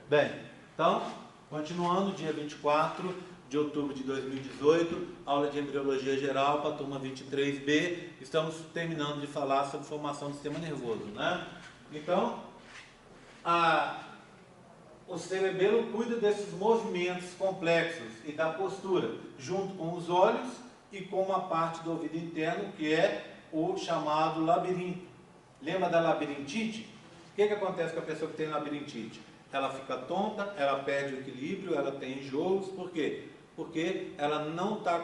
Bem, então, continuando, dia 24 de outubro de 2018, aula de embriologia geral para a turma 23B. Estamos terminando de falar sobre formação do sistema nervoso, né? Então, o cerebelo cuida desses movimentos complexos e da postura, junto com os olhos e com uma parte do ouvido interno, que é o chamado labirinto. Lembra da labirintite? O que acontece com a pessoa que tem labirintite? Ela fica tonta, ela perde o equilíbrio, ela tem enjoos. Por quê? Porque ela não está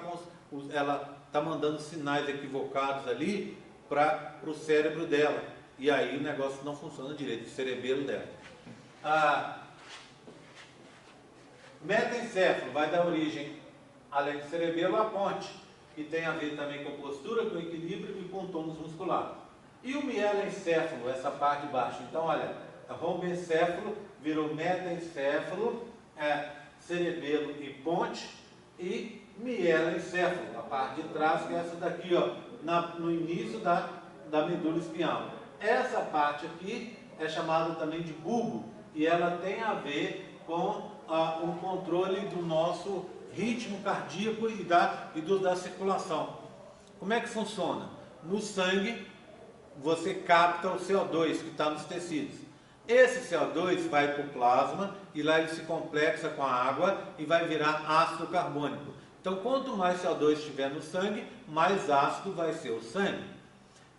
ela está mandando sinais equivocados ali para o cérebro dela. E aí o negócio não funciona direito, o cerebelo dela. Metaencéfalo vai dar origem, além do cerebelo, à ponte, que tem a ver também com postura, com equilíbrio e com tônus muscular. E o mieloencéfalo, essa parte de baixo? Então, olha, romboencéfalo virou metaencéfalo, cerebelo e ponte, e mieloencéfalo, a parte de trás, que é essa daqui, ó, no início da medula espinhal. Essa parte aqui é chamada também de bulbo, e ela tem a ver com o controle do nosso ritmo cardíaco e da circulação. Como é que funciona? No sangue, você capta o CO2 que está nos tecidos. Esse CO2 vai para o plasma e lá ele se complexa com a água e vai virar ácido carbônico. Então, quanto mais CO2 estiver no sangue, mais ácido vai ser o sangue.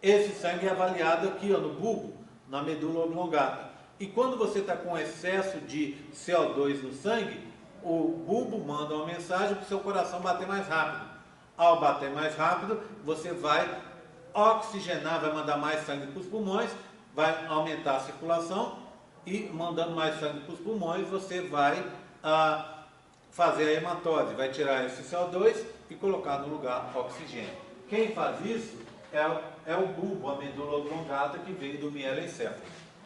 Esse sangue é avaliado aqui, ó, no bulbo, na medula oblongata. E quando você está com excesso de CO2 no sangue, o bulbo manda uma mensagem para o seu coração bater mais rápido. Ao bater mais rápido, você vai oxigenar, vai mandar mais sangue para os pulmões, vai aumentar a circulação e mandando mais sangue para os pulmões, você vai fazer a hematose, vai tirar esse CO2 e colocar no lugar oxigênio. Quem faz isso é o bulbo, a medula oblongata, que veio do mieloencéfalo.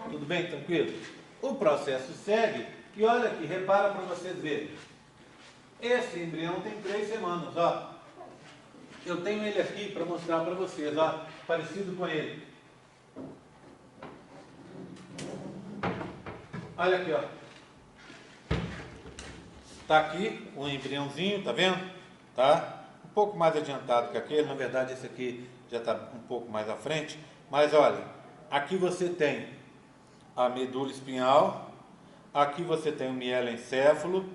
Tudo bem? Tranquilo? O processo segue e olha aqui, repara para vocês verem. Esse embrião tem 3 semanas, ó. Eu tenho ele aqui para mostrar para vocês, ó, parecido com ele. Olha aqui, ó. Tá aqui um embriãozinho, tá vendo? Tá? Um pouco mais adiantado que aquele, na verdade esse aqui já está um pouco mais à frente. Mas olha, aqui você tem a medula espinhal, aqui você tem o mieloencéfalo,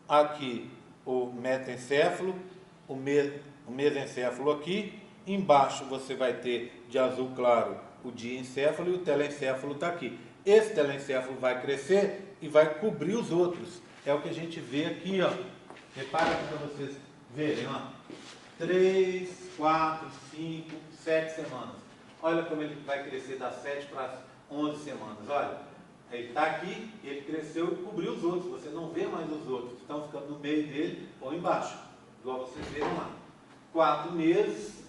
aqui o metaencéfalo, o mesencéfalo aqui, embaixo você vai ter de azul claro o diencéfalo e o telencéfalo está aqui. Esse telencéfalo vai crescer e vai cobrir os outros. É o que a gente vê aqui, ó. Repara aqui para vocês verem, ó. 3, 4, 5, 7 semanas. Olha como ele vai crescer das 7 para 11 semanas, olha. Ele está aqui, ele cresceu e cobriu os outros. Você não vê mais os outros que estão ficando no meio dele ou embaixo, igual vocês viram lá. 4 meses,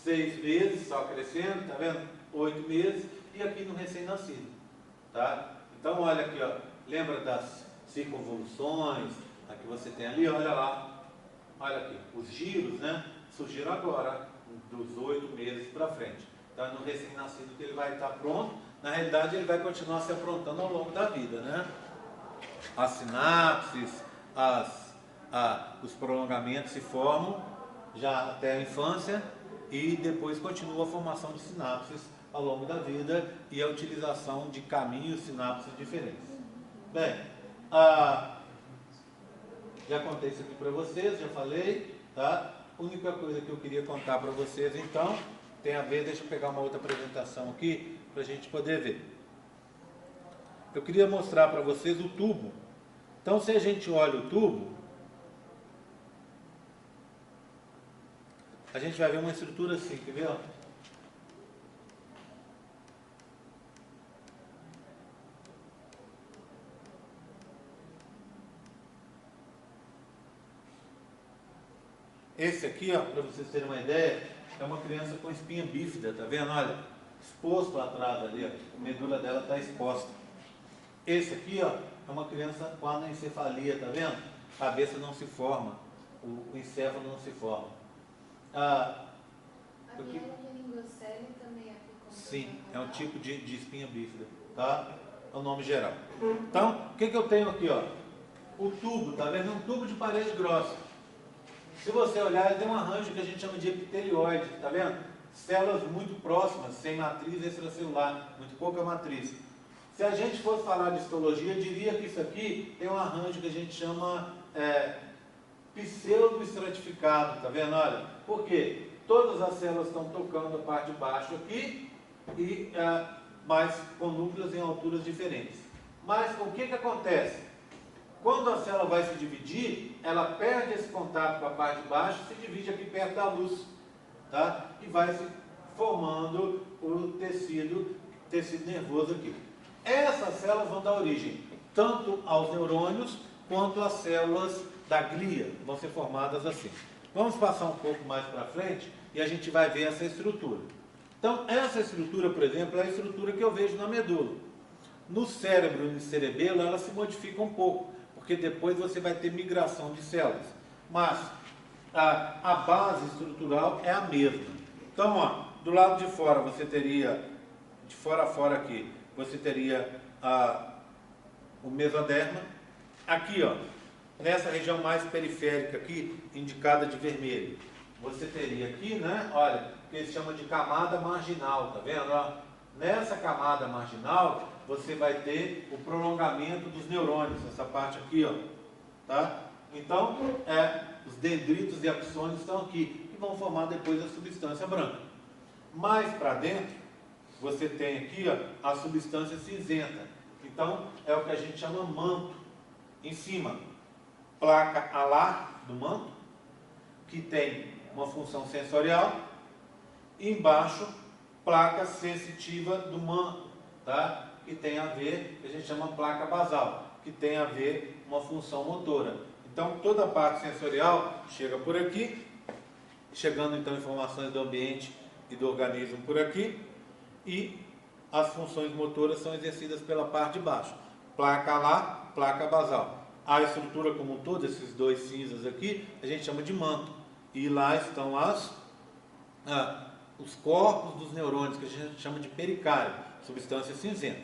6 meses, só crescendo, tá vendo? 8 meses, e aqui no recém-nascido, tá? Então, olha aqui, ó, lembra das circunvoluções, a que você tem ali, olha lá, olha aqui, os giros, né? Surgiram agora, dos 8 meses para frente. Então, é no recém-nascido que ele vai estar pronto. Na realidade, ele vai continuar se aprontando ao longo da vida, né? As sinapses, os prolongamentos se formam já até a infância e depois continua a formação de sinapses ao longo da vida e a utilização de caminhos sinapses diferentes. Bem, já contei isso aqui para vocês, já falei, tá? A única coisa que eu queria contar para vocês, então, tem a ver, deixa eu pegar uma outra apresentação aqui, para a gente poder ver. Eu queria mostrar para vocês o tubo. Então, se a gente olha o tubo, a gente vai ver uma estrutura assim, quer ver? Ó? Esse aqui, ó, para vocês terem uma ideia, é uma criança com espinha bífida, tá vendo? Olha, exposto atrás ali, ó, a medula dela está exposta. Esse aqui, ó, é uma criança com anencefalia, tá vendo? A cabeça não se forma, o encéfalo não se forma. A mielomeningocele também é aqui. Sim, é um tipo de espinha bífida, tá? é o nome geral. Então, o que eu tenho aqui, ó? O tubo, tá vendo? Um tubo de parede grossa. Se você olhar, ele tem um arranjo que a gente chama de epitelioide, tá vendo? Células muito próximas, sem matriz extracelular, muito pouca matriz. Se a gente fosse falar de histologia, eu diria que isso aqui tem um arranjo que a gente chama pseudo-estratificado, tá vendo? Olha, por quê? Todas as células estão tocando a parte de baixo aqui, mas com núcleos em alturas diferentes. Mas o que acontece? Quando a célula vai se dividir, ela perde esse contato com a parte de baixo, se divide aqui perto da luz, tá? E vai se formando o tecido nervoso aqui. Essas células vão dar origem tanto aos neurônios quanto às células da glia, vão ser formadas assim. Vamos passar um pouco mais para frente e a gente vai ver essa estrutura. Então, essa estrutura, por exemplo, é a estrutura que eu vejo na medula. No cérebro e no cerebelo, ela se modifica um pouco, porque depois você vai ter migração de células. Mas a base estrutural é a mesma. Então, ó, do lado de fora você teria, de fora a fora aqui, você teria o mesoderma. Aqui, ó, nessa região mais periférica aqui, indicada de vermelho, você teria aqui, né, olha, que eles chamam de camada marginal, tá vendo? Ó? Nessa camada marginal, você vai ter o prolongamento dos neurônios, essa parte aqui, ó, tá? Então, os dendritos e axônios estão aqui, que vão formar depois a substância branca. Mais para dentro, você tem aqui, ó, a substância cinzenta. Então, é o que a gente chama manto. Em cima, placa alar do manto, que tem uma função sensorial. E embaixo, placa sensitiva do manto, tá? Que tem a ver, que a gente chama placa basal, que tem a ver uma função motora. Então, toda a parte sensorial chega por aqui, chegando então informações do ambiente e do organismo por aqui, e as funções motoras são exercidas pela parte de baixo. Placa alar, placa basal. A estrutura como um todo, esses dois cinzas aqui, a gente chama de manto. E lá estão os corpos dos neurônios, que a gente chama de pericário, substância cinzenta.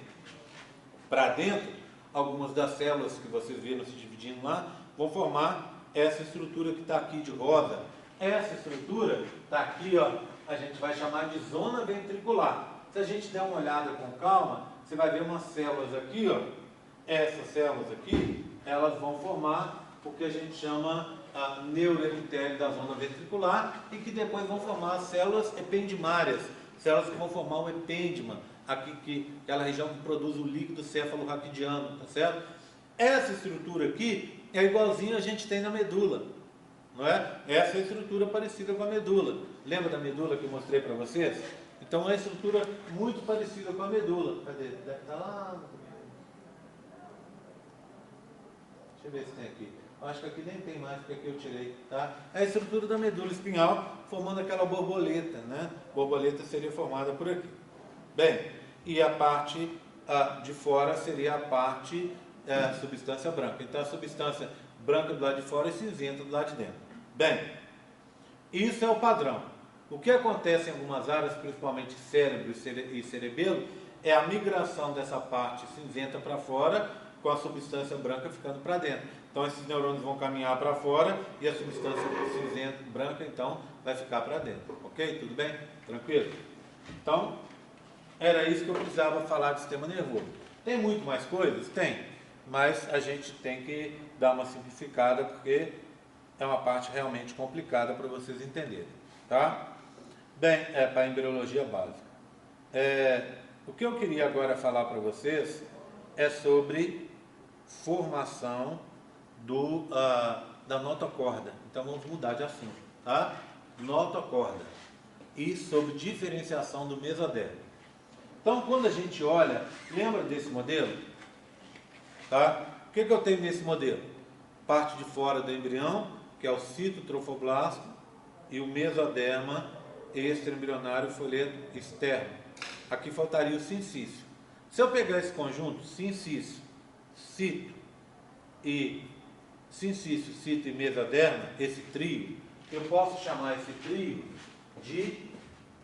Para dentro, algumas das células que vocês viram se dividindo lá, vão formar essa estrutura que está aqui de rosa. Essa estrutura está aqui, ó, a gente vai chamar de zona ventricular. Se a gente der uma olhada com calma, você vai ver umas células aqui, ó. Essas células aqui, elas vão formar o que a gente chama a neuroepitélio da zona ventricular e que depois vão formar as células ependimárias, células que vão formar o epêndima, aqui, aquela região que produz o líquido céfalo-raquidiano, tá certo? Essa estrutura aqui é igualzinha a gente tem na medula, não é? Essa é a estrutura parecida com a medula. Lembra da medula que eu mostrei para vocês? Então é uma estrutura muito parecida com a medula. Cadê? Deve estar lá. Deixa eu ver se tem aqui. Acho que aqui nem tem mais, porque aqui eu tirei, tá? É a estrutura da medula espinhal, formando aquela borboleta, né? Borboleta seria formada por aqui. Bem, e a parte de fora seria a parte substância branca. Então a substância branca do lado de fora e cinzenta do lado de dentro. Bem, isso é o padrão. O que acontece em algumas áreas, principalmente cérebro e cerebelo, é a migração dessa parte cinzenta para fora, com a substância branca ficando para dentro. Então esses neurônios vão caminhar para fora e a substância cinzenta branca então vai ficar para dentro. Ok? Tudo bem? Tranquilo? Então, era isso que eu precisava falar do sistema nervoso. Tem muito mais coisas? Tem. Mas a gente tem que dar uma simplificada porque é uma parte realmente complicada para vocês entenderem. Tá? Bem, para a embriologia básica. O que eu queria agora falar para vocês é sobre formação da notocorda. Então vamos mudar de assunto, tá? Notocorda. E sobre diferenciação do mesodermo. Então quando a gente olha, lembra desse modelo? Tá? O que eu tenho nesse modelo? Parte de fora do embrião, que é o citotrofoblasto, e o mesoderma extraembrionário folheto externo. Aqui faltaria o sincício. Se eu pegar esse conjunto, sincício, cito e mesoderma, esse trio, eu posso chamar esse trio de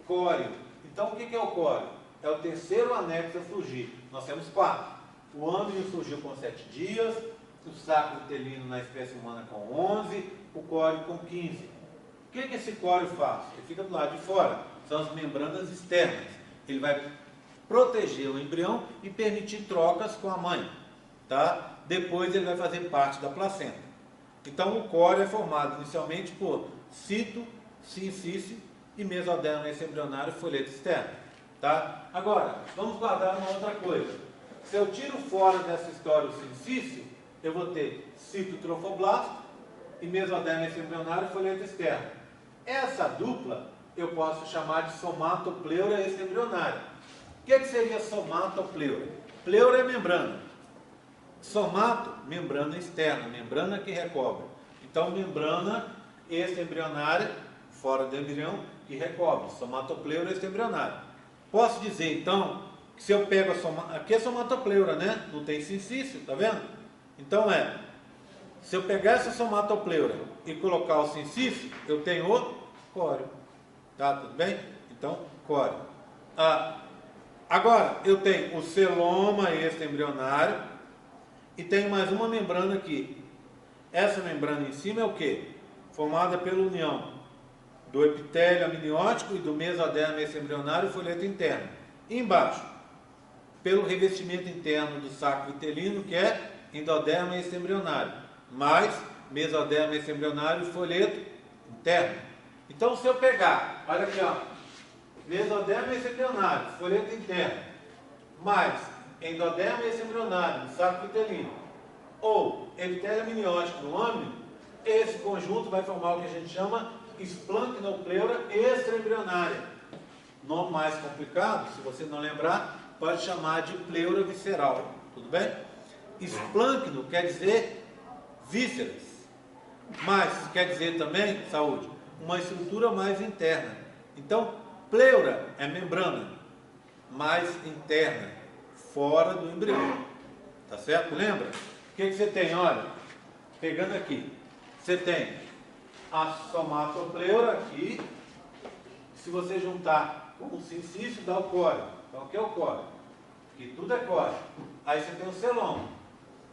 córeo. Então o que é o córeo? É o terceiro anexo a surgir. Nós temos 4. O âmbio surgiu com 7 dias, o saco uterino na espécie humana com 11, o córeo com 15. O que esse córeo faz? Ele fica do lado de fora, são as membranas externas. Ele vai proteger o embrião e permitir trocas com a mãe. Tá? Depois ele vai fazer parte da placenta. Então o córeo é formado inicialmente por cito, sincício e mesoderma extraembrionário e folheto externo. Tá? Agora, vamos guardar uma outra coisa. Se eu tiro fora dessa história o sincício, eu vou ter citotrofoblasto e mesoderma extraembrionário e folheto externo. Essa dupla eu posso chamar de somatopleura extraembrionária. O que seria somatopleura? Pleura é membrana. Somato, membrana externa, membrana que recobre. Então, membrana extraembrionária, fora do embrião, que recobre. Somatopleura extraembrionária. Posso dizer, então, que se eu pego a aqui é somatopleura, né? Não tem sincício, tá vendo? Então, se eu pegar essa somatopleura e colocar o sincício, eu tenho o córeo. Tá, tudo bem? Então, córeo. Agora, eu tenho o celoma extraembrionário e tenho mais uma membrana aqui. Essa membrana em cima é o quê? Formada pela união do epitélio amniótico e do mesoderma extraembrionário e folheto interno. E embaixo, pelo revestimento interno do saco vitelino, que é endoderma extraembrionário, mais mesoderma extraembrionário e folheto interno. Então, se eu pegar, olha aqui, ó, mesoderma extraembrionário, folheto interno, mais endoderma extraembrionário, no saco vitelino, ou epitélio amniótico no âmbito, esse conjunto vai formar o que a gente chama esplancnopleura extraembrionária. Nome mais complicado, se você não lembrar, pode chamar de pleura visceral, tudo bem? Esplâncno quer dizer vísceras, mas quer dizer também, saúde, uma estrutura mais interna. Então, pleura é membrana mais interna, fora do embrião. Tá certo? Lembra? O que você tem? Olha, pegando aqui, você tem a somatopleura aqui. Se você juntar com o sincício, dá o córeo. Então, o que é o córeo? Que tudo é córeo. Aí você tem o celoma.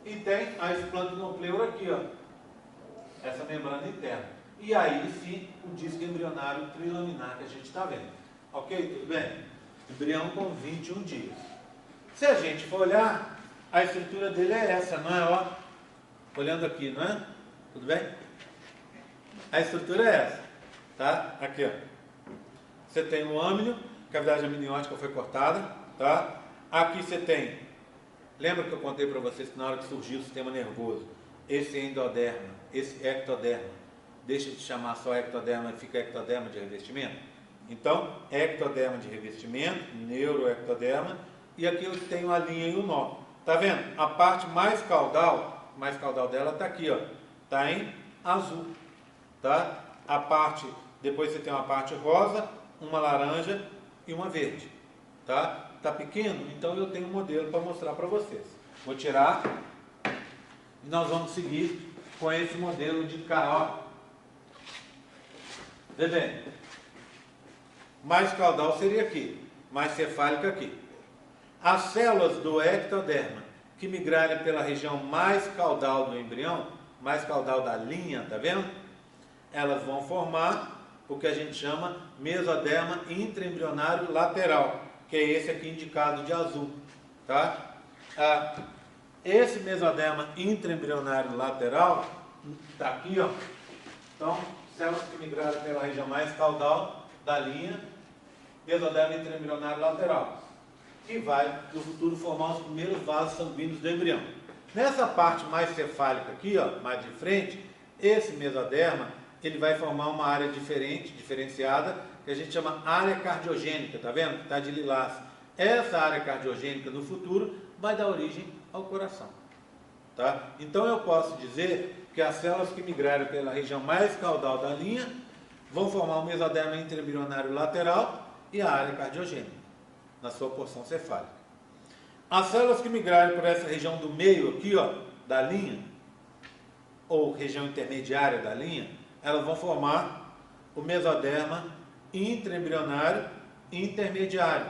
E tem a esplancnopleura aqui, ó. Essa membrana interna. E aí, sim, o disco embrionário trilaminar que a gente está vendo. Ok? Tudo bem? Embrião com 21 dias. Se a gente for olhar, a estrutura dele é essa, não é? Ó, olhando aqui, não é? Tudo bem? A estrutura é essa, tá? Aqui, ó. Você tem o âmnio, a cavidade amniótica foi cortada, tá? Aqui você tem, lembra que eu contei para vocês que na hora que surgiu o sistema nervoso, esse endoderma, esse ectoderma, deixa de chamar só ectoderma e fica ectoderma de revestimento? Então, ectoderma de revestimento, neuroectoderma, e aqui eu tenho a linha e o nó. Tá vendo? A parte mais caudal dela está aqui, ó. Tá em azul, tá? A parte, depois você tem uma parte rosa, uma laranja e uma verde, tá? Tá pequeno, então eu tenho um modelo para mostrar para vocês. Vou tirar e nós vamos seguir com esse modelo de cá, ó. Vê bem. Mais caudal seria aqui, mais cefálica aqui. As células do ectoderma que migrarem pela região mais caudal do embrião, mais caudal da linha, tá vendo? Elas vão formar o que a gente chama mesoderma intraembrionário lateral, que é esse aqui indicado de azul, tá? Esse mesoderma intraembrionário lateral está aqui, ó. Então, células que migraram pela região mais caudal da linha, mesoderma intraembrionário lateral, que vai, no futuro, formar os primeiros vasos sanguíneos do embrião. Nessa parte mais cefálica aqui, ó, mais de frente, esse mesoderma, ele vai formar uma área diferenciada, que a gente chama área cardiogênica, tá vendo? Está de lilás. Essa área cardiogênica, no futuro, vai dar origem ao coração, tá? Então, eu posso dizer que as células que migrarem pela região mais caudal da linha vão formar o mesoderma intraembrionário lateral e a área cardiogênica, na sua porção cefálica. As células que migrarem por essa região do meio aqui, ó, da linha, ou região intermediária da linha, elas vão formar o mesoderma intraembrionário intermediário.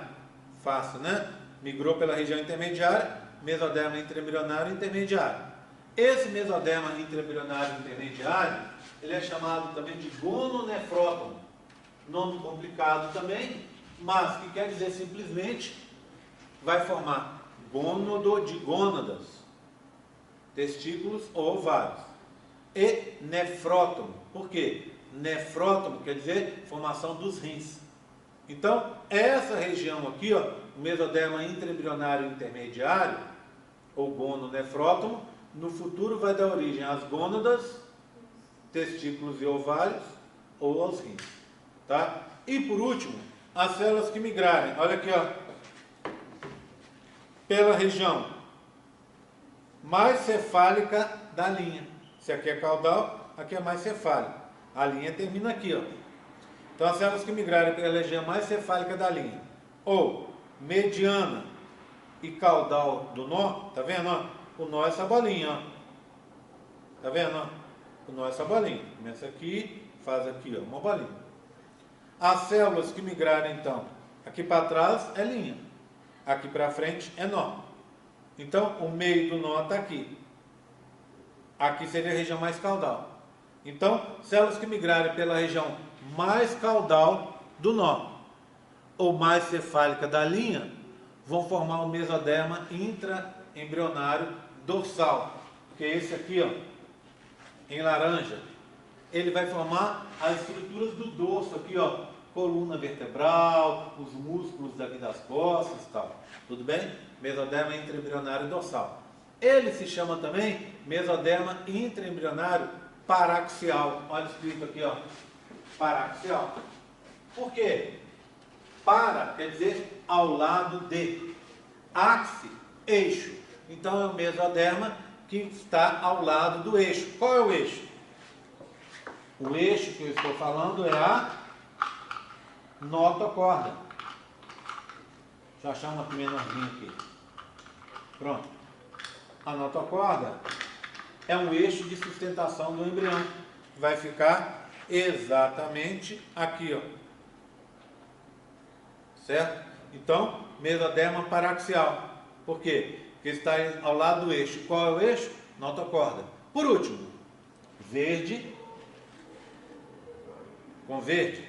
Fácil, né? Migrou pela região intermediária, mesoderma intraembrionário intermediário. Esse mesoderma intraembrionário intermediário, ele é chamado também de gononefrótomo. Nome complicado também, mas que quer dizer simplesmente vai formar gônodo de gônadas, testículos ou ovários. E nefrótomo. Por quê? Nefrótomo quer dizer formação dos rins. Então, essa região aqui, ó, o mesoderma intraembrionário intermediário, ou gononefrótomo, no futuro vai dar origem às gônadas, testículos e ovários, ou aos rins. Tá? E por último, as células que migrarem. Olha aqui, ó, pela região mais cefálica da linha. Se aqui é caudal, aqui é mais cefálica. A linha termina aqui, ó. Então, as células que migrarem pela região mais cefálica da linha, ou mediana e caudal do nó, tá vendo? Ó? O nó é essa bolinha, ó. Tá vendo? Ó? O nó é essa bolinha. Começa aqui, faz aqui, ó, uma bolinha. As células que migrarem, então, aqui para trás é linha, aqui para frente é nó. Então, o meio do nó está aqui. Aqui seria a região mais caudal. Então, células que migrarem pela região mais caudal do nó ou mais cefálica da linha vão formar o mesoderma intraembrionário dorsal, que é esse aqui, ó, em laranja. Ele vai formar as estruturas do dorso aqui, ó, coluna vertebral, os músculos daqui das costas e tal. Tudo bem? Mesoderma intraembrionário dorsal. Ele se chama também mesoderma intraembrionário paraxial. Olha escrito aqui, ó, paraxial. Por quê? Para quer dizer ao lado de. Axi, eixo. Então é o mesoderma que está ao lado do eixo. Qual é o eixo? O eixo que eu estou falando é a notocorda. Deixa eu achar uma menorzinha aqui. Pronto. A notocorda é um eixo de sustentação do embrião, que vai ficar exatamente aqui, ó. Certo? Então, mesoderma paraxial. Por quê? Porque está ao lado do eixo. Qual é o eixo? Notocorda. Por último, verde com verde.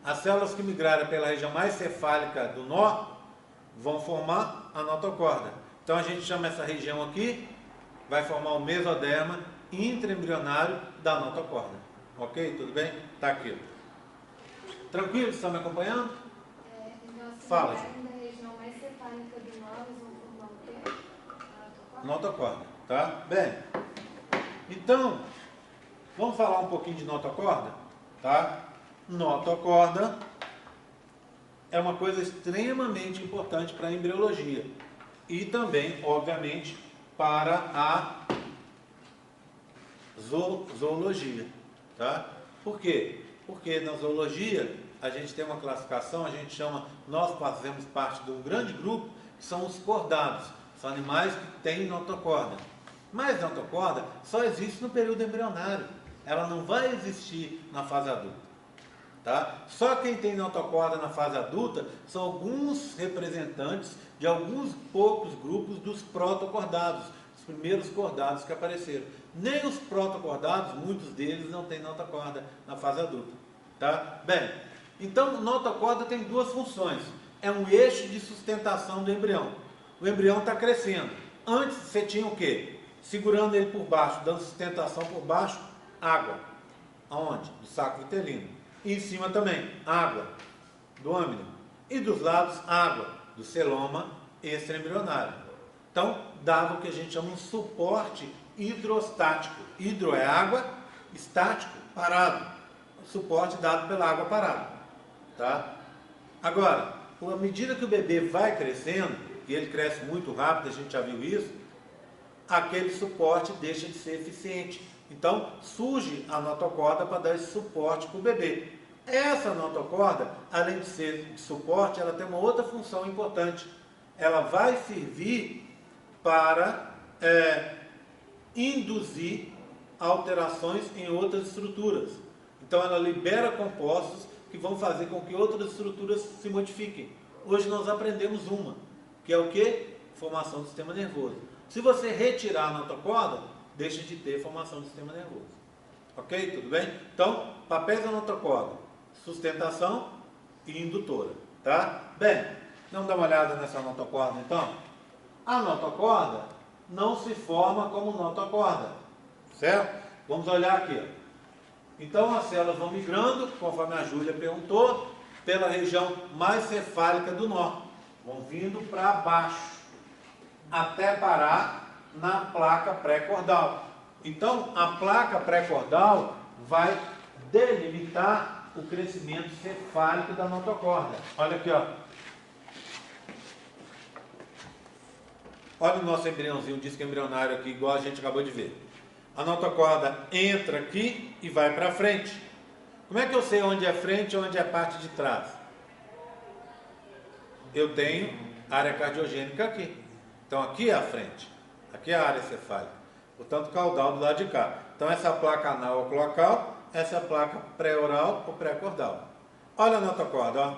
As células que migrarem pela região mais cefálica do nó vão formar a notocorda. Então a gente chama essa região aqui, vai formar o mesoderma intraembrionário da notocorda. Ok? Tudo bem? Está aqui. Tranquilo? Estão me acompanhando? Fala, Ju. Na região mais cefálica do nó, eles vão formar o quê? A Notocorda. Tá? Bem. Então, vamos falar um pouquinho de notocorda? Tá? Notocorda é uma coisa extremamente importante para a embriologia e também, obviamente, para a zoologia, tá? Por quê? Porque na zoologia a gente tem uma classificação, a gente chama, nós fazemos parte de um grande grupo que são os cordados, são animais que têm notocorda. Mas a notocorda só existe no período embrionário, ela não vai existir na fase adulta. Tá? Só quem tem notocorda na fase adulta são alguns representantes de alguns poucos grupos dos protocordados, os primeiros cordados que apareceram. Nem os protocordados, muitos deles não têm notocorda na fase adulta. Tá? Bem, então notocorda tem duas funções. É um eixo de sustentação do embrião. O embrião está crescendo. Antes você tinha o quê? Segurando ele por baixo, dando sustentação por baixo, água. Aonde? Do saco vitelino. E em cima também, água do âmino. E dos lados, água do celoma extraembrionário. Então, dava o que a gente chama um suporte hidrostático. Hidro é água, estático, parado. Suporte dado pela água parada. Tá? Agora, à medida que o bebê vai crescendo, e ele cresce muito rápido, a gente já viu isso, aquele suporte deixa de ser eficiente. Então, surge a notocorda para dar esse suporte para o bebê. Essa notocorda, além de ser de suporte, ela tem uma outra função importante. Ela vai servir para induzir alterações em outras estruturas. Então, ela libera compostos que vão fazer com que outras estruturas se modifiquem. Hoje nós aprendemos uma, que é o quê? formação do sistema nervoso. Se você retirar a notocorda, deixa de ter formação do sistema nervoso. Ok? Tudo bem? Então, papéis da notocorda: sustentação e indutora. Tá? Bem, vamos dar uma olhada nessa notocorda então. A notocorda não se forma como notocorda, certo? Vamos olhar aqui. Ó. Então as células vão migrando, conforme a Júlia perguntou, pela região mais cefálica do nó. Vão vindo para baixo, até parar na placa pré-cordal. Então a placa pré-cordal vai delimitar o crescimento cefálico da notocorda. Olha aqui, ó. Olha o nosso embriãozinho, disco embrionário aqui, igual a gente acabou de ver. A notocorda entra aqui e vai para frente. Como é que eu sei onde é frente e onde é parte de trás? Eu tenho área cardiogênica aqui. Então aqui é a frente, aqui é a área cefálica. Portanto, caudal do lado de cá. Então essa placa anal ou cloacal, essa é a placa pré-oral ou pré-cordal. Olha a notocorda, ó.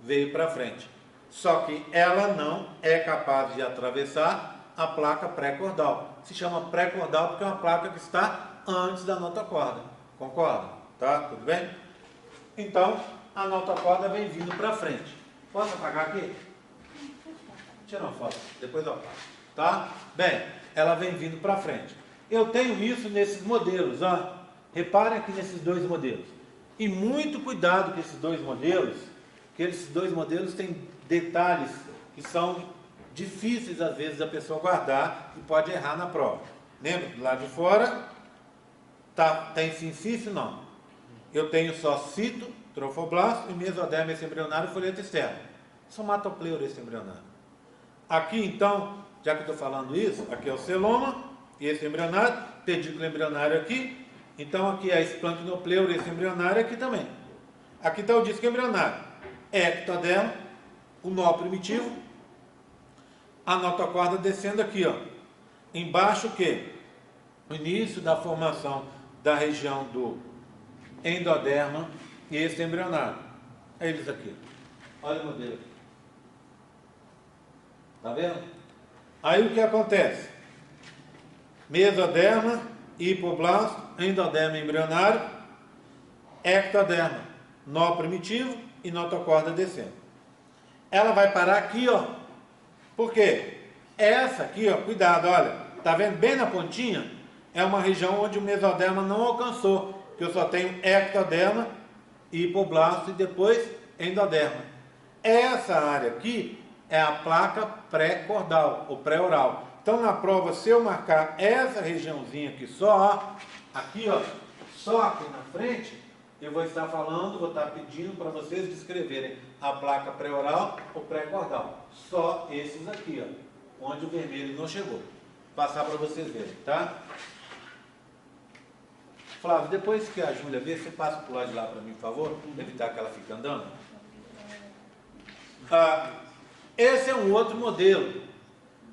Veio para frente. Só que ela não é capaz de atravessar a placa pré-cordal. Se chama pré-cordal porque é uma placa que está antes da notocorda. Concorda? Tá? Tudo bem? Então, a notocorda vem vindo para frente. Posso apagar aqui? Tira uma foto, depois eu apago. Tá? Bem, ela vem vindo para frente. Eu tenho isso nesses modelos, ó. Reparem aqui nesses dois modelos. E muito cuidado com esses dois modelos, porque esses dois modelos têm detalhes que são difíceis às vezes da pessoa guardar e pode errar na prova. Lembra? Do lado de fora tem sincício? Não. Eu tenho só cito, trofoblasto e mesoderma embrionário e folheto externo. Somatopleura embrionário. Aqui então, já que eu estou falando isso, aqui é o celoma e esse embrionário, pedículo embrionário aqui. Então aqui é a esplancnopleura embrionário aqui também. Aqui está o disco embrionário. Ectoderma, o nó primitivo, a notocorda descendo aqui, ó. Embaixo o quê? O início da formação da região do endoderma e esse embrionário. É eles aqui. Olha o modelo. Tá vendo? Aí o que acontece? Mesoderma, hipoblasto, endoderma embrionário, ectoderma, nó primitivo e notocorda descendo. Ela vai parar aqui, ó. Por quê? Essa aqui, ó, cuidado, olha, tá vendo bem na pontinha? É uma região onde o mesoderma não alcançou, que eu só tenho ectoderma, hipoblasto e depois endoderma. Essa área aqui é a placa pré-cordal, ou pré-oral. Então na prova, se eu marcar essa regiãozinha aqui só, aqui, ó, só aqui na frente, eu vou estar falando, vou estar pedindo para vocês descreverem a placa pré-oral ou pré-cordal. Só esses aqui, ó, onde o vermelho não chegou. Vou passar para vocês verem, tá? Flávio, depois que a Júlia ver, você passa por lá de lá para mim, por favor, para evitar que ela fique andando. Esse é um outro modelo.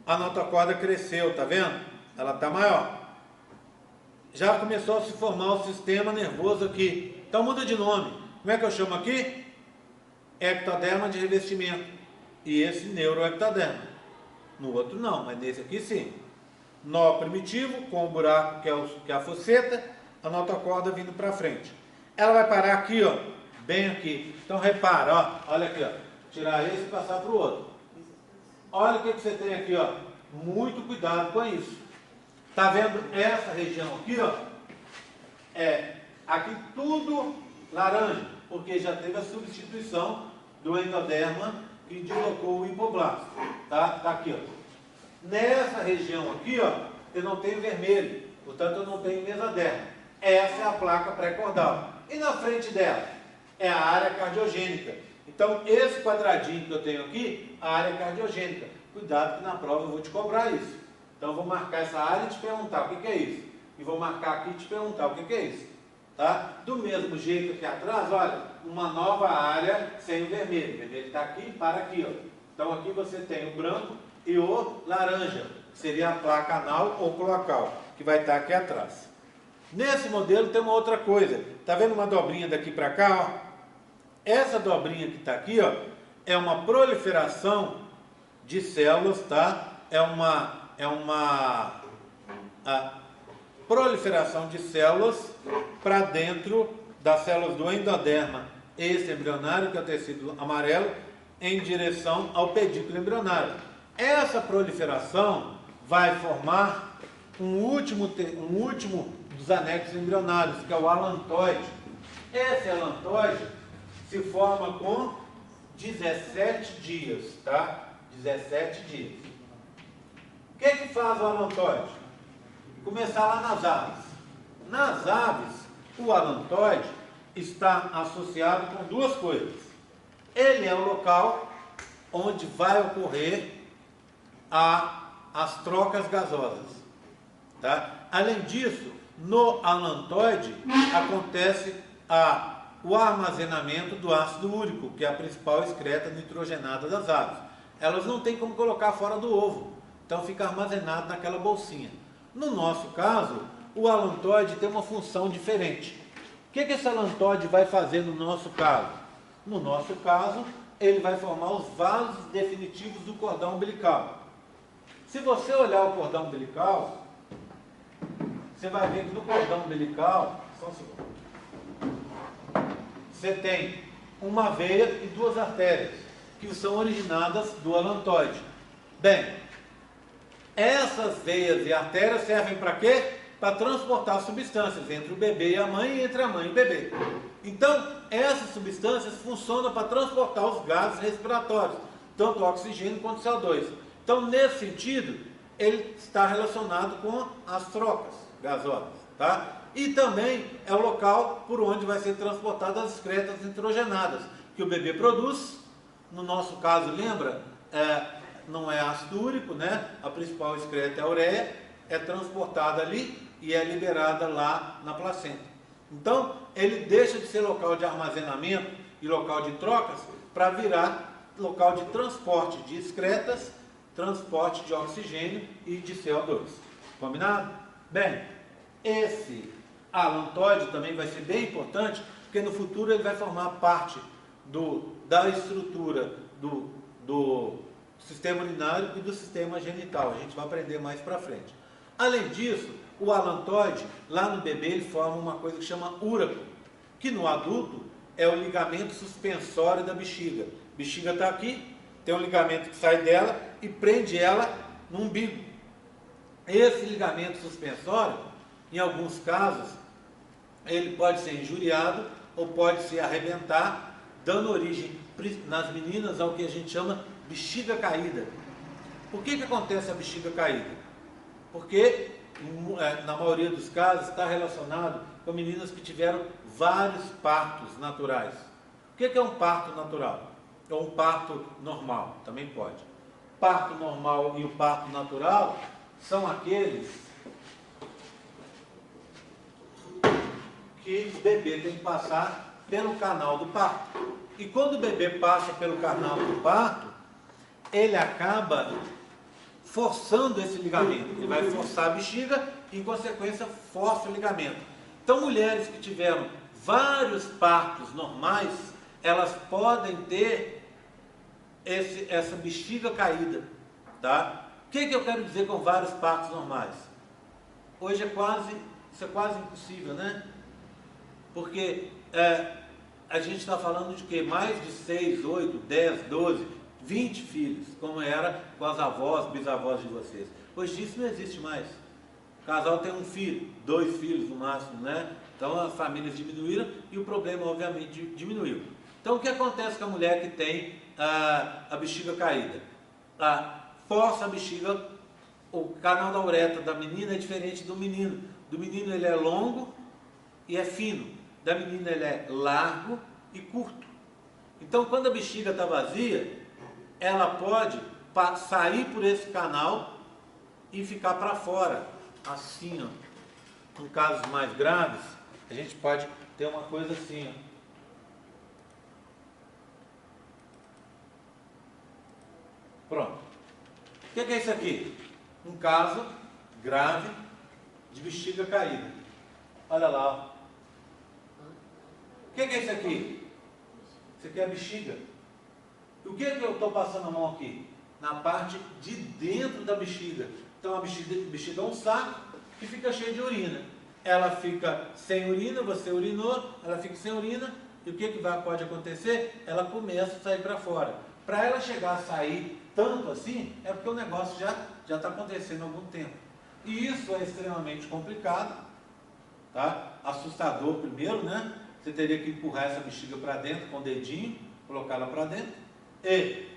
A notocorda cresceu, tá vendo? Ela está maior. Já começou a se formar o sistema nervoso aqui. Então muda de nome. Como é que eu chamo aqui? Ectoderma de revestimento. E esse neuroectoderma. No outro não, mas nesse aqui sim. Nó primitivo, com o buraco que é a fosseta, a notocorda vindo para frente. Ela vai parar aqui, ó, bem aqui. Então repara, ó, olha aqui, ó. Tirar esse e passar para o outro. Olha o que você tem aqui, ó. Muito cuidado com isso. Tá vendo essa região aqui, ó? Aqui tudo laranja, porque já teve a substituição do endoderma que deslocou o hipoblasto. Tá aqui, ó. Nessa região aqui, ó, eu não tenho vermelho, portanto eu não tenho mesoderma. Essa é a placa pré-cordal. E na frente dela é a área cardiogênica. Então esse quadradinho que eu tenho aqui, a área cardiogênica. Cuidado que na prova eu vou te cobrar isso. Então eu vou marcar essa área e te perguntar o que é isso. E vou marcar aqui e te perguntar o que é isso. Tá? Do mesmo jeito aqui atrás, olha, uma nova área sem o vermelho. O vermelho está aqui, para aqui, ó. Então aqui você tem o branco e o laranja, que seria a placa anal ou cloacal, que vai estar aqui atrás. Nesse modelo tem uma outra coisa. Tá vendo uma dobrinha daqui para cá, ó? Essa dobrinha que está aqui, ó, é uma proliferação de células, tá? É uma proliferação de células para dentro das células do endoderma extra-embrionário, que é o tecido amarelo, em direção ao pedículo embrionário. Essa proliferação vai formar um último dos anexos embrionários, que é o alantoide. Esse alantoide se forma com 17 dias, tá? 17 dias. O que faz o alantoide? Começar lá nas aves. Nas aves, o alantoide está associado com duas coisas. Ele é o local onde vai ocorrer as trocas gasosas, tá? Além disso, no alantoide acontece o armazenamento do ácido úrico, que é a principal excreta nitrogenada das aves. Elas não têm como colocar fora do ovo, então fica armazenado naquela bolsinha. No nosso caso, o alantoide tem uma função diferente. O que esse alantoide vai fazer no nosso caso? No nosso caso, ele vai formar os vasos definitivos do cordão umbilical. Se você olhar o cordão umbilical, você vai ver que no cordão umbilical, só um segundo, você tem uma veia e duas artérias, que são originadas do alantoide. Bem, essas veias e artérias servem para quê? Para transportar substâncias entre o bebê e a mãe, e entre a mãe e o bebê. Então, essas substâncias funcionam para transportar os gases respiratórios, tanto o oxigênio quanto o CO2. Então, nesse sentido, ele está relacionado com as trocas gasosas, tá? E também é o local por onde vai ser transportadas as excretas nitrogenadas, que o bebê produz. No nosso caso, lembra? Não é ácido úrico, né? A principal excreta é a ureia, é transportada ali e é liberada lá na placenta. Então, ele deixa de ser local de armazenamento e local de trocas para virar local de transporte de excretas, transporte de oxigênio e de CO2. Combinado? Bem, esse alantoide também vai ser bem importante, porque no futuro ele vai formar parte da estrutura do sistema urinário e do sistema genital. A gente vai aprender mais para frente. Além disso, o alantoide, lá no bebê, ele forma uma coisa que chama úraco, que no adulto é o ligamento suspensório da bexiga. A bexiga está aqui, tem um ligamento que sai dela e prende ela no umbigo. Esse ligamento suspensório, em alguns casos, ele pode ser injuriado ou pode se arrebentar, dando origem nas meninas ao que a gente chama bexiga caída. Por que acontece a bexiga caída? Porque, na maioria dos casos, está relacionado com meninas que tiveram vários partos naturais. O que é um parto natural? Ou um parto normal, também pode. Parto normal e o parto natural são aqueles que o bebê tem que passar pelo canal do parto. E quando o bebê passa pelo canal do parto, ele acaba forçando esse ligamento. Ele vai forçar a bexiga e, em consequência, força o ligamento. Então, mulheres que tiveram vários partos normais, elas podem ter essa bexiga caída, tá? O que eu quero dizer com vários partos normais? Hoje isso é quase impossível, né? Porque a gente está falando de quê? Mais de 6, 8, 10, 12, 20 filhos, como era com as avós, bisavós de vocês. Hoje isso não existe mais. O casal tem um filho, 2 filhos no máximo, né? Então as famílias diminuíram e o problema, obviamente, diminuiu. Então o que acontece com a mulher que tem a bexiga caída? Força a bexiga, o canal da uretra da menina é diferente do menino. Do menino ele é longo e é fino. Da menina ele é largo e curto. Então quando a bexiga está vazia, ela pode sair por esse canal e ficar para fora, assim, ó. Em casos mais graves, a gente pode ter uma coisa assim, ó. Pronto. O que é isso aqui? Um caso grave de bexiga caída. Olha lá, ó. O que é isso aqui? Isso aqui é a bexiga. E o que é que eu estou passando a mão aqui? na parte de dentro da bexiga. Então a bexiga é um saco que fica cheio de urina. Ela fica sem urina, você urinou, ela fica sem urina, e o que pode acontecer? Ela começa a sair para fora. Para ela chegar a sair tanto assim, é porque o negócio já está acontecendo há algum tempo. E isso é extremamente complicado, tá? Assustador primeiro, né? Você teria que empurrar essa bexiga para dentro com o dedinho, colocá-la para dentro. E,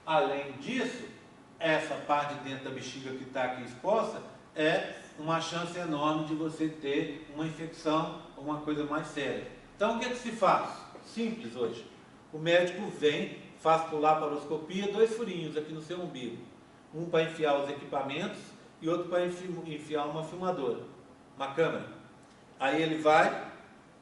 além disso, essa parte de dentro da bexiga que está aqui exposta é uma chance enorme de você ter uma infecção ou uma coisa mais séria. Então, o que se faz? Simples hoje. O médico vem, faz por laparoscopia, 2 furinhos aqui no seu umbigo. Um para enfiar os equipamentos e outro para enfiar uma filmadora, uma câmera. Aí ele vai,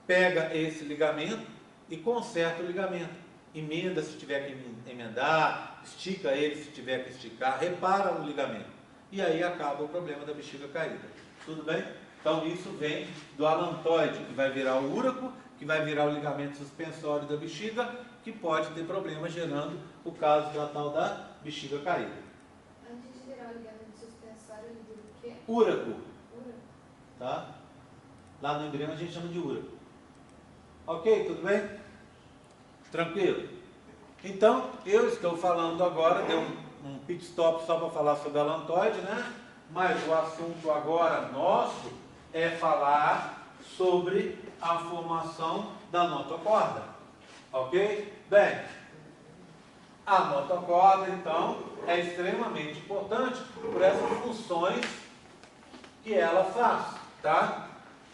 pega esse ligamento e conserta o ligamento. Emenda se tiver que emendar, estica ele se tiver que esticar, repara o ligamento. E aí acaba o problema da bexiga caída. Tudo bem? Então isso vem do alantoide, que vai virar o úraco, que vai virar o ligamento suspensório da bexiga, que pode ter problema gerando o caso da tal da bexiga caída. Antes de virar o ligamento suspensório, ele vira o quê? Úraco. Úraco. Tá? Lá no embrião a gente chama de úraco. Ok? Tudo bem? Tranquilo? Então, eu estou falando agora, deu um pit stop só para falar sobre a alantoide, né? Mas o assunto agora nosso é falar sobre a formação da notocorda. Ok? Bem, a notocorda, então, é extremamente importante por essas funções que ela faz, tá?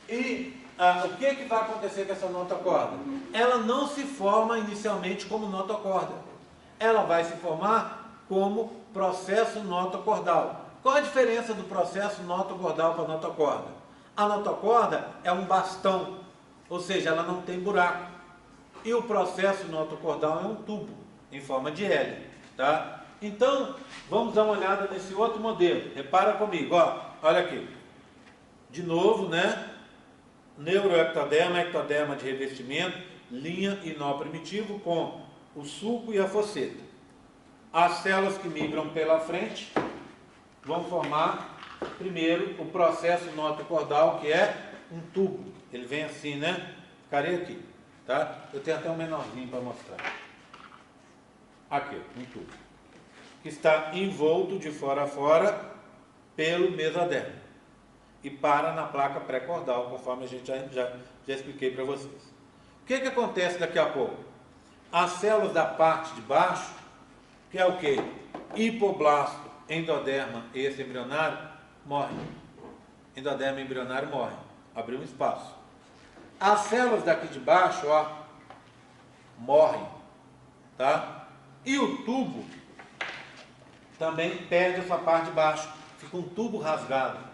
E o que vai acontecer com essa notocorda? Ela não se forma inicialmente como notocorda. Ela vai se formar como processo notocordal. Qual a diferença do processo notocordal para a notocorda? A notocorda é um bastão, ou seja, ela não tem buraco. E o processo notocordal é um tubo, em forma de L. Tá? Então, vamos dar uma olhada nesse outro modelo. Repara comigo, ó, olha aqui. De novo, né? Neuroectoderma, ectoderma de revestimento, linha e nó primitivo com o sulco e a fosseta. As células que migram pela frente vão formar, primeiro, o processo notocordal, que é um tubo. Ele vem assim, né? Ficarei aqui, tá? Eu tenho até um menorzinho para mostrar. Aqui, um tubo. Que está envolto de fora a fora pelo mesodermo. E para na placa pré-cordal, conforme a gente já expliquei para vocês. O que acontece daqui a pouco? As células da parte de baixo, que é o que? Hipoblasto, endoderma e esse embrionário, morrem. Endoderma e embrionário morrem. Abriu um espaço. As células daqui de baixo, ó, morrem. Tá? E o tubo também perde essa parte de baixo. Fica um tubo rasgado.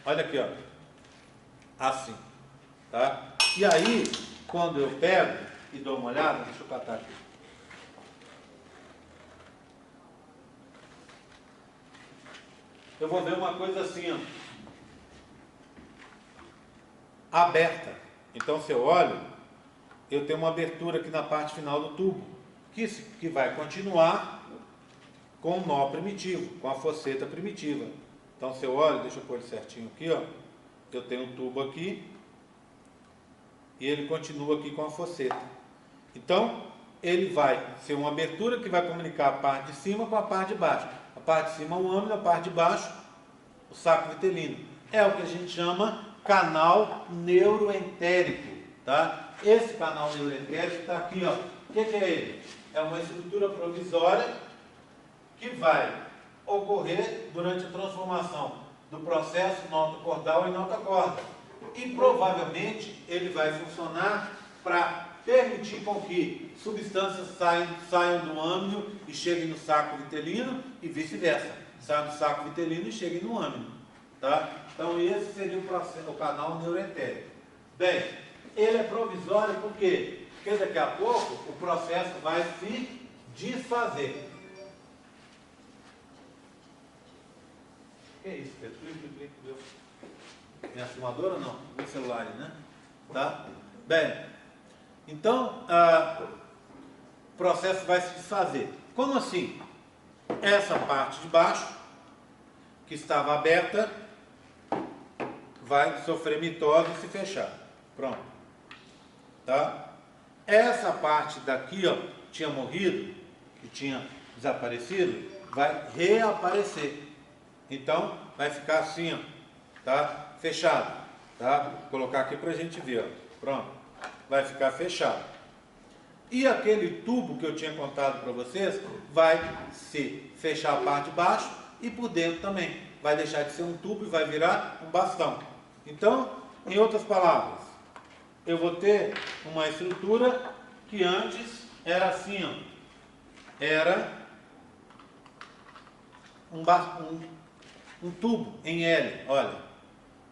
Olha aqui, ó. Assim. Tá? E aí, quando eu pego e dou uma olhada, deixa eu catar aqui. Eu vou ver uma coisa assim, ó. Aberta. Então, se eu olho, eu tenho uma abertura aqui na parte final do tubo, que vai continuar com o nó primitivo, com a fosseta primitiva. Então, se eu olho, deixa eu pôr ele certinho aqui, ó. Eu tenho um tubo aqui e ele continua aqui com a fosseta. Então, ele vai ser uma abertura que vai comunicar a parte de cima com a parte de baixo. A parte de cima o âmino, a parte de baixo o saco vitelino. É o que a gente chama canal neuroentérico, tá? Esse canal neuroentérico está aqui, ó. O que é ele? É uma estrutura provisória que vai ocorrer durante a transformação do processo notocordal em notocorda. E provavelmente ele vai funcionar para permitir com que substâncias saiam do âmino e cheguem no saco vitelino e vice-versa. Saiam do saco vitelino e cheguem no âmino. Tá? Então esse seria o canal neuroentérico. Bem, ele é provisório por quê? Porque daqui a pouco o processo vai se desfazer. O que é isso, Pedro? Minha filmadora não? Meu celular, né? Tá? Bem, então o processo vai se desfazer. Como assim? essa parte de baixo, que estava aberta, vai sofrer mitose e se fechar. Pronto. Tá? Essa parte daqui, ó, tinha morrido, que tinha desaparecido, vai reaparecer. Então, vai ficar assim, ó, tá? Fechado. Tá? Vou colocar aqui pra gente ver, ó. Pronto. Vai ficar fechado. E aquele tubo que eu tinha contado para vocês, vai se fechar a parte de baixo e por dentro também. Vai deixar de ser um tubo e vai virar um bastão. Então, em outras palavras, eu vou ter uma estrutura que antes era assim, ó. Era um tubo em L, olha,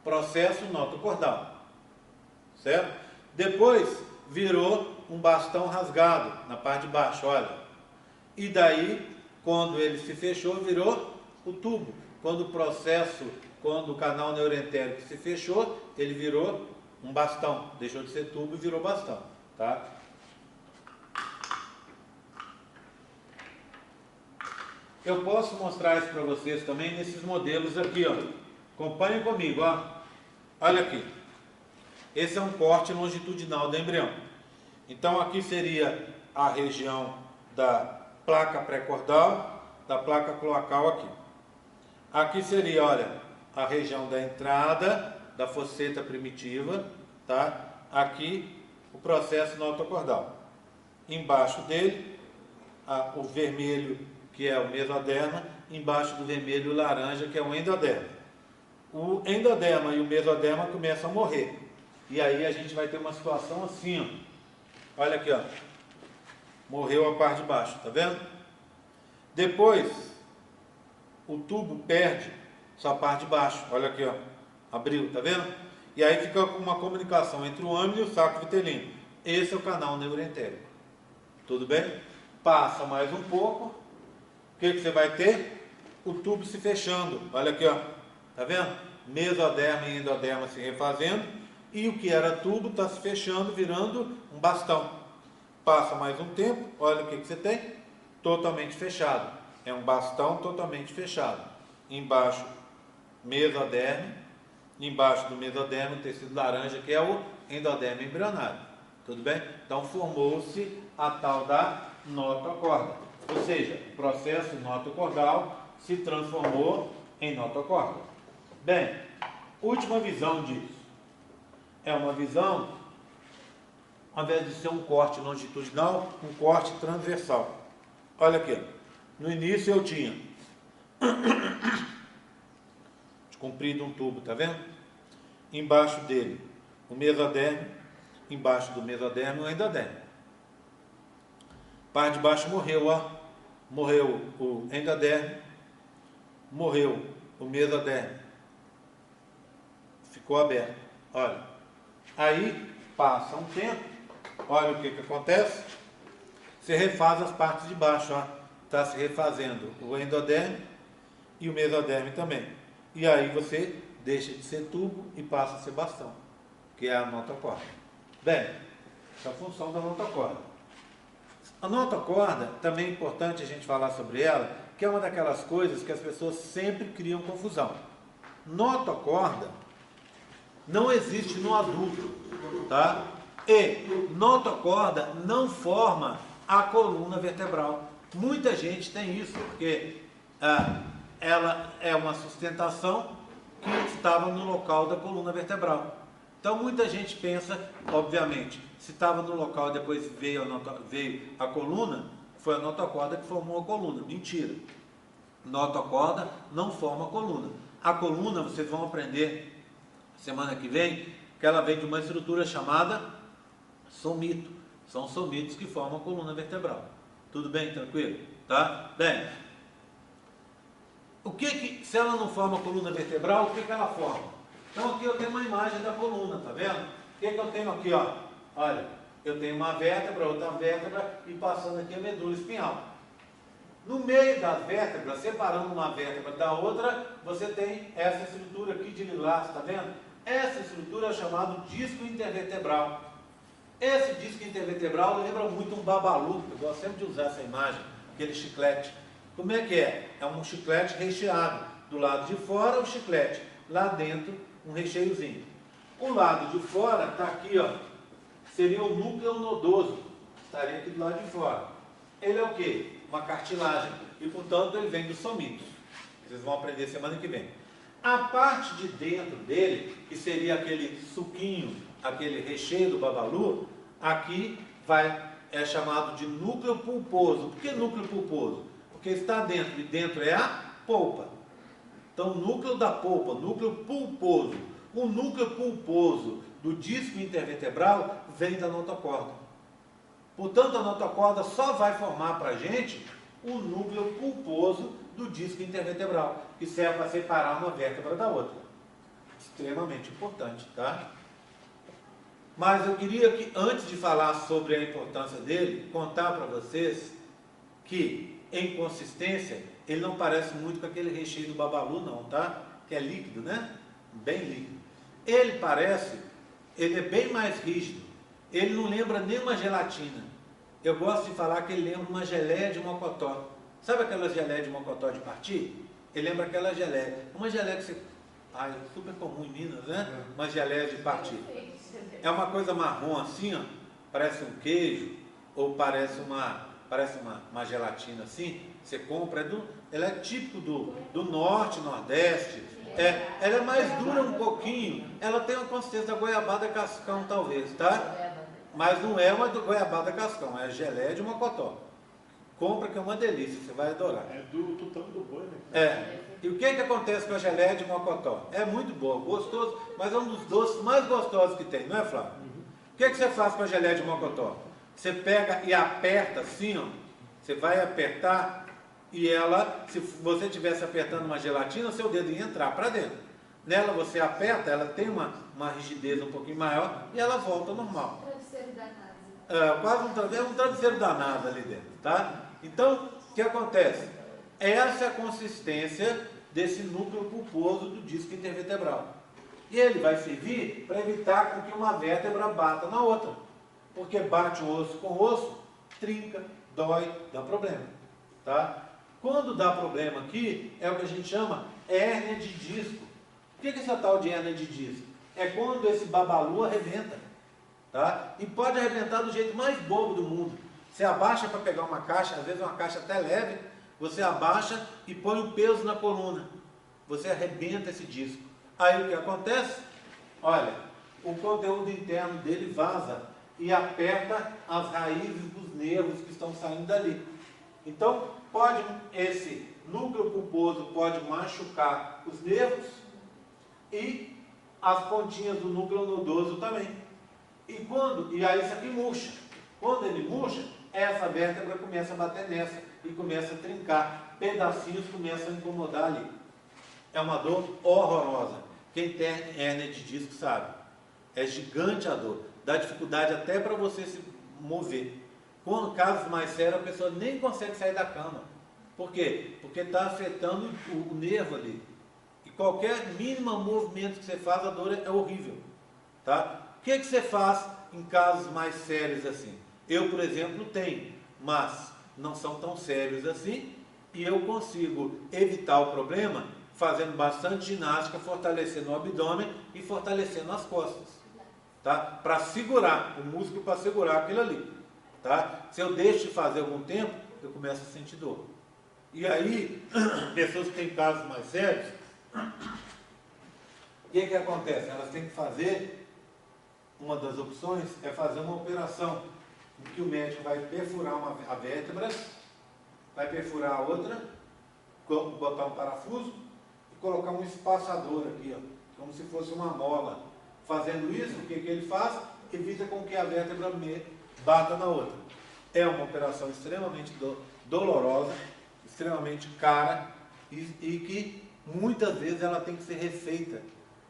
processo notocordal, certo? Depois virou um bastão rasgado na parte de baixo, olha. E daí, quando ele se fechou, virou o tubo. Quando o canal neuroentérico se fechou, ele virou um bastão. Deixou de ser tubo e virou bastão, tá? Eu posso mostrar isso para vocês também nesses modelos aqui, ó. Acompanhem comigo, ó. Olha aqui. Esse é um corte longitudinal do embrião. Então aqui seria a região da placa pré-cordal, da placa cloacal aqui. Aqui seria, olha, a região da entrada da fosseta primitiva, tá? Aqui o processo notocordal. Embaixo dele, o vermelho, que é o mesoderma, embaixo do vermelho, o laranja, que é o endoderma. O endoderma e o mesoderma começam a morrer. E aí a gente vai ter uma situação assim, ó. Olha aqui, ó. Morreu a parte de baixo, tá vendo? Depois, o tubo perde sua parte de baixo. Olha aqui, ó. Abriu, tá vendo? E aí fica uma comunicação entre o âmino e o saco vitelino. Esse é o canal neuroentérico. Tudo bem? Passa mais um pouco. O que você vai ter? O tubo se fechando. Olha aqui, ó. Tá vendo? Mesoderma e endoderma se refazendo. E o que era tubo está se fechando, virando um bastão. Passa mais um tempo, olha o que você tem. Totalmente fechado. É um bastão totalmente fechado. Embaixo, mesoderme. Embaixo do mesoderme, o tecido laranja, que é o endoderme embrionário. Tudo bem? Então formou-se a tal da notocorda. Ou seja, o processo notocordal se transformou em notocorda. Bem, última visão disso. É uma visão, ao invés de ser um corte longitudinal, um corte transversal. Olha aqui, no início eu tinha comprido um tubo, tá vendo? Embaixo dele o mesoderme, embaixo do mesoderme o endoderme. Parte de baixo morreu, ó. Morreu o endoderme, morreu o mesoderme. Ficou aberto, olha. Aí passa um tempo, olha o que acontece. Você refaz as partes de baixo, ó. Está se refazendo o endoderme e o mesoderme também. E aí você deixa de ser tubo e passa a ser bastão, que é a notocorda. Bem, essa é a função da notocorda. A notocorda, também é importante a gente falar sobre ela, que é uma daquelas coisas que as pessoas sempre criam confusão. Notocorda não existe no adulto, tá? E notocorda não forma a coluna vertebral. Muita gente tem isso, porque ela é uma sustentação que estava no local da coluna vertebral. Então muita gente pensa, obviamente, se estava no local e depois veio a coluna, foi a notocorda que formou a coluna. Mentira. Notocorda não forma a coluna. A coluna, vocês vão aprender semana que vem, que ela vem de uma estrutura chamada somito. São somitos que formam a coluna vertebral. Tudo bem? Tranquilo? Tá? Bem, se ela não forma a coluna vertebral, o que ela forma? Então aqui eu tenho uma imagem da coluna, tá vendo? O que eu tenho aqui, ó? Olha, eu tenho uma vértebra, outra vértebra e passando aqui a medula espinhal. No meio das vértebras, separando uma vértebra da outra, você tem essa estrutura aqui de lilás, tá vendo? Essa estrutura é chamada disco intervertebral. Esse disco intervertebral lembra muito um babalu. Eu gosto sempre de usar essa imagem, aquele chiclete. Como é que é? É um chiclete recheado. Do lado de fora o chiclete, lá dentro um recheiozinho. O lado de fora está aqui, ó, seria o núcleo nodoso, estaria aqui do lado de fora. Ele é o quê? Uma cartilagem, e portanto ele vem dos somitos. Vocês vão aprender semana que vem. A parte de dentro dele, que seria aquele suquinho, aquele recheio do babalu, aqui é chamado de núcleo pulposo. Por que núcleo pulposo? Porque está dentro, e dentro é a polpa. Então, núcleo da polpa, núcleo pulposo. O núcleo pulposo do disco intervertebral vem da notocorda. Portanto, a notocorda só vai formar para a gente o núcleo pulposo do disco intervertebral, que serve para separar uma vértebra da outra. Extremamente importante, tá? Mas eu queria que, antes de falar sobre a importância dele, contar para vocês que, em consistência, ele não parece muito com aquele recheio do babalu, não, tá? Que é líquido, né? Bem líquido. Ele é bem mais rígido. Ele não lembra nem uma gelatina. Eu gosto de falar que ele lembra uma geleia de mocotó. Sabe aquela geleia de mocotó de partir? Ele lembra aquela geleia. Uma geleia que você... é super comum em Minas, né? Uma geleia de partir. É uma coisa marrom assim, ó. Parece um queijo, ou parece uma gelatina assim. Você compra, ela é típico do norte, nordeste. Ela é mais dura um pouquinho. Ela tem uma consistência da goiabada cascão, talvez, tá? Mas não é uma goiabada cascão, é geleia de mocotó. Compra que é uma delícia, você vai adorar. É do tutano do boi, né? E o que acontece com a geleia de mocotó? É muito boa, gostoso, mas é um dos doces mais gostosos que tem, não é, Flávio? O que você faz com a geleia de mocotó? Você pega e aperta assim, ó. Você vai apertar e ela, se você estivesse apertando uma gelatina, seu dedo ia entrar para dentro. Nela você aperta, ela tem uma rigidez um pouquinho maior e ela volta ao normal. Travesseiro da NASA. Quase um travesseiro da NASA ali dentro, tá? Então, o que acontece? Essa é a consistência desse núcleo pulposo do disco intervertebral. E ele vai servir para evitar com que uma vértebra bata na outra. Porque bate osso com osso, trinca, dói, dá problema. Tá? Quando dá problema aqui, é o que a gente chama hérnia de disco. O que é essa tal de hérnia de disco? É quando esse babalu arrebenta. Tá? E pode arrebentar do jeito mais bobo do mundo. Você abaixa para pegar uma caixa, às vezes uma caixa até leve, você abaixa e põe o peso na coluna. Você arrebenta esse disco. Aí o que acontece? Olha, o conteúdo interno dele vaza e aperta as raízes dos nervos que estão saindo dali. Então, esse núcleo pulposo pode machucar os nervos e as pontinhas do núcleo nodoso também. E aí isso aqui murcha. Quando ele murcha, essa vértebra começa a bater nessa e começa a trincar. Pedacinhos começam a incomodar ali. É uma dor horrorosa. Quem tem hérnia de disco sabe. É gigante a dor. Dá dificuldade até para você se mover. Quando casos mais sérios, a pessoa nem consegue sair da cama. Por quê? Porque está afetando o nervo ali. E qualquer mínimo movimento que você faz, a dor é horrível. Tá? O que você faz em casos mais sérios assim? Eu, por exemplo, tenho, mas não são tão sérios assim, e eu consigo evitar o problema fazendo bastante ginástica, fortalecendo o abdômen e fortalecendo as costas, tá? Para segurar, o músculo para segurar aquilo ali, tá? Se eu deixo de fazer algum tempo, eu começo a sentir dor. E aí, pessoas que têm casos mais sérios, o que acontece? Elas têm que fazer, uma das opções é fazer uma operação, em que o médico vai perfurar a vértebra, vai perfurar a outra, botar um parafuso e colocar um espaçador aqui, ó, como se fosse uma mola. Fazendo isso, o que ele faz? Evita com que a vértebra bata na outra. É uma operação extremamente dolorosa, extremamente cara e que muitas vezes ela tem que ser refeita,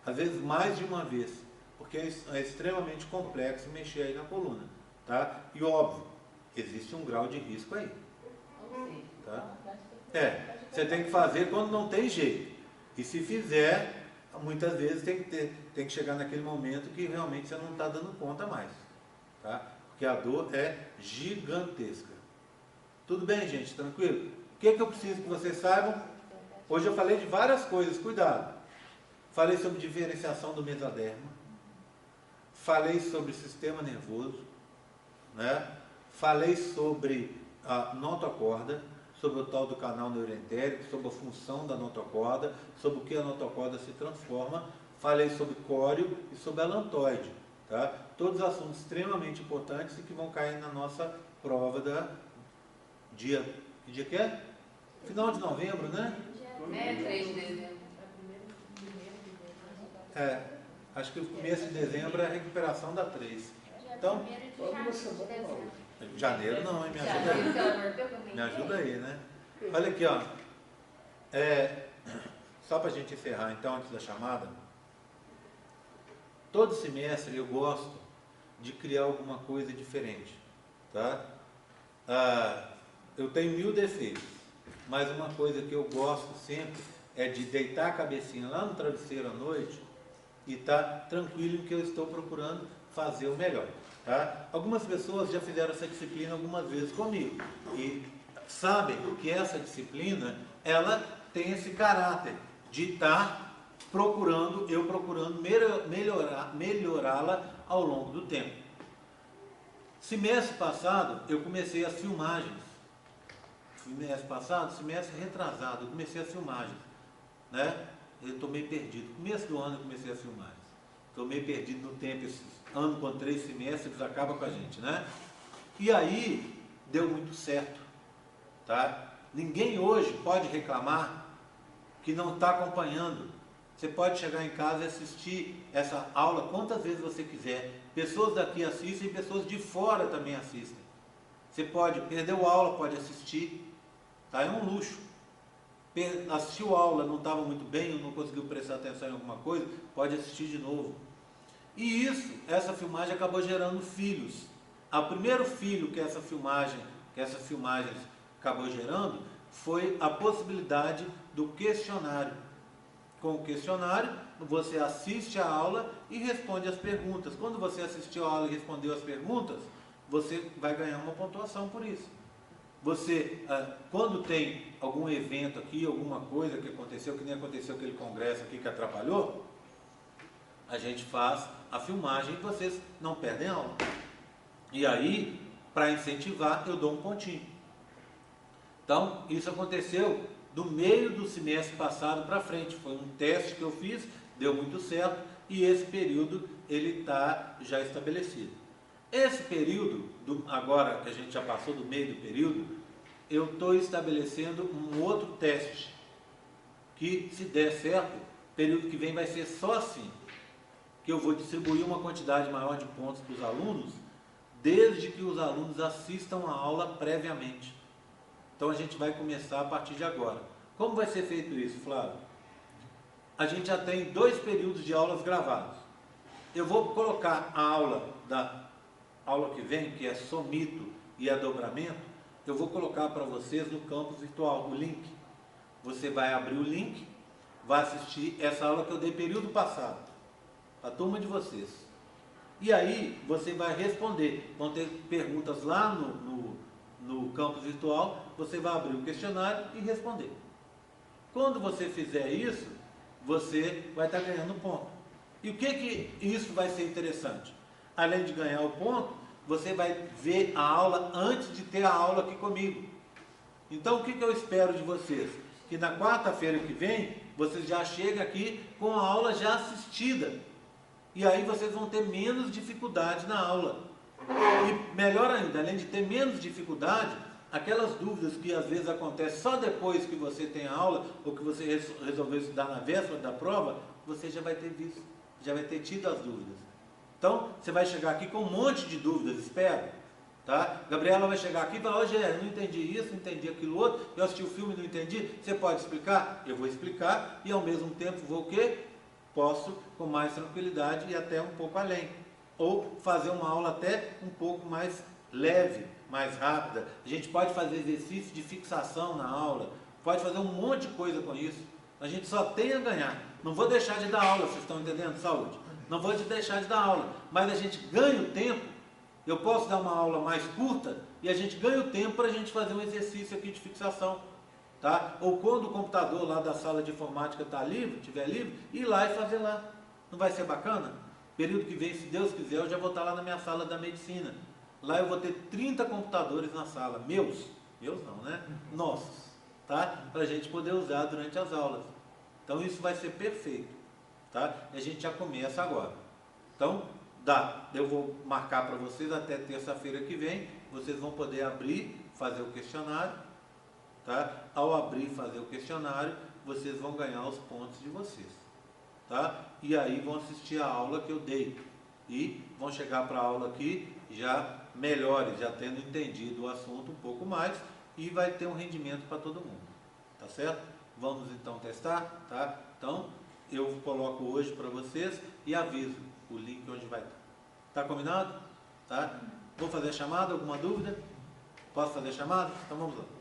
às vezes mais de uma vez, porque é extremamente complexo mexer aí na coluna. Tá? E óbvio, existe um grau de risco aí. Tá? Você tem que fazer quando não tem jeito. E se fizer, muitas vezes tem que chegar naquele momento que realmente você não está dando conta mais. Tá? Porque a dor é gigantesca. Tudo bem, gente? Tranquilo? O que eu preciso que vocês saibam? Hoje eu falei de várias coisas, cuidado. Falei sobre diferenciação do mesoderma, falei sobre sistema nervoso, né? Falei sobre a notocorda, sobre o tal do canal neuroentérico, sobre a função da notocorda, sobre o que a notocorda se transforma. Falei sobre córeo e sobre alantoide, tá? Todos assuntos extremamente importantes e que vão cair na nossa prova da dia. Que dia que é? Final de novembro, né? 3 de dezembro. Acho que o começo de dezembro é a recuperação da 3. Então, janeiro não, hein? Me ajuda aí. Me ajuda aí, né? Olha aqui, ó. Só para a gente encerrar, então, antes da chamada. Todo semestre eu gosto de criar alguma coisa diferente, tá? Eu tenho 1000 defeitos, mas uma coisa que eu gosto sempre é de deitar a cabecinha lá no travesseiro à noite e estar tranquilo em que eu estou procurando fazer o melhor, tá? Algumas pessoas já fizeram essa disciplina algumas vezes comigo e sabem que essa disciplina, ela tem esse caráter de estar procurando melhorá-la ao longo do tempo. Semestre passado, eu comecei as filmagens. Semestre retrasado, eu comecei as filmagens, né? Eu estou meio perdido. Começo do ano eu comecei as filmagens. Estou meio perdido no tempo. Esse ano com 3 semestres acaba com a gente, né? E aí, deu muito certo, tá? Ninguém hoje pode reclamar que não está acompanhando. Você pode chegar em casa e assistir essa aula quantas vezes você quiser. Pessoas daqui assistem e pessoas de fora também assistem. Você pode, perdeu a aula, pode assistir. Tá? É um luxo. Assistiu a aula, não estava muito bem, ou não conseguiu prestar atenção em alguma coisa, pode assistir de novo. E isso, essa filmagem acabou gerando filhos. O primeiro filho que essas filmagens acabou gerando foi a possibilidade do questionário. Com o questionário, você assiste a aula e responde as perguntas. Quando você assistiu a aula e respondeu as perguntas, você vai ganhar uma pontuação por isso. Você, quando tem algum evento aqui, alguma coisa que aconteceu, que nem aconteceu aquele congresso aqui que atrapalhou, a gente faz a filmagem e vocês não perdem aula. E aí, para incentivar, eu dou um pontinho. Então, isso aconteceu do meio do semestre passado para frente. Foi um teste que eu fiz, deu muito certo, e esse período ele está já estabelecido. Esse período, agora que a gente já passou do meio do período, eu estou estabelecendo um outro teste, que se der certo, o período que vem vai ser só assim, que eu vou distribuir uma quantidade maior de pontos para os alunos, desde que os alunos assistam a aula previamente. Então a gente vai começar a partir de agora. Como vai ser feito isso, Flávio? A gente já tem 2 períodos de aulas gravados. Eu vou colocar a aula da aula que vem, que é somito e adobramento, eu vou colocar para vocês no campus virtual, o link. Você vai abrir o link, vai assistir essa aula que eu dei período passado, a turma de vocês. E aí você vai responder, vão ter perguntas lá no campus virtual, você vai abrir o questionário e responder. Quando você fizer isso, você vai estar ganhando ponto. E o que isso vai ser interessante? Além de ganhar o ponto, você vai ver a aula antes de ter a aula aqui comigo. Então, o que eu espero de vocês? Que na quarta-feira que vem, vocês já chegam aqui com a aula já assistida. E aí vocês vão ter menos dificuldade na aula. E melhor ainda, além de ter menos dificuldade, aquelas dúvidas que às vezes acontecem só depois que você tem a aula, ou que você resolveu estudar na véspera da prova, você já vai ter visto, já vai ter tido as dúvidas. Então, você vai chegar aqui com um monte de dúvidas, espero. Tá? Gabriela vai chegar aqui e falar: hoje eu não entendi isso, não entendi aquilo outro, eu assisti o filme e não entendi. Você pode explicar? Eu vou explicar e ao mesmo tempo vou o quê? Posso com mais tranquilidade e até um pouco além. Ou fazer uma aula até um pouco mais leve, mais rápida. A gente pode fazer exercício de fixação na aula, pode fazer um monte de coisa com isso. A gente só tem a ganhar. Não vou deixar de dar aula, vocês estão entendendo, saúde? Não vou deixar de dar aula, mas a gente ganha o tempo. Eu posso dar uma aula mais curta e a gente ganha o tempo para a gente fazer um exercício aqui de fixação. tá? Ou quando o computador lá da sala de informática está livre, estiver livre, ir lá e fazer lá. Não vai ser bacana? Período que vem, se Deus quiser, eu já vou estar lá na minha sala da medicina. Lá eu vou ter 30 computadores na sala, meus não, né? Nossos, tá? Para a gente poder usar durante as aulas. Então isso vai ser perfeito, tá? E a gente já começa agora. Então, eu vou marcar para vocês até terça-feira que vem, vocês vão poder abrir, fazer o questionário, tá? Ao abrir e fazer o questionário, vocês vão ganhar os pontos de vocês, tá? E aí vão assistir a aula que eu dei e vão chegar para a aula aqui já melhores, já tendo entendido o assunto um pouco mais, e vai ter um rendimento para todo mundo, tá certo? Vamos então testar, tá? Então, eu coloco hoje para vocês e aviso o link onde vai estar. Tá combinado? Tá? Vou fazer a chamada, alguma dúvida? Posso fazer a chamada? Então vamos lá.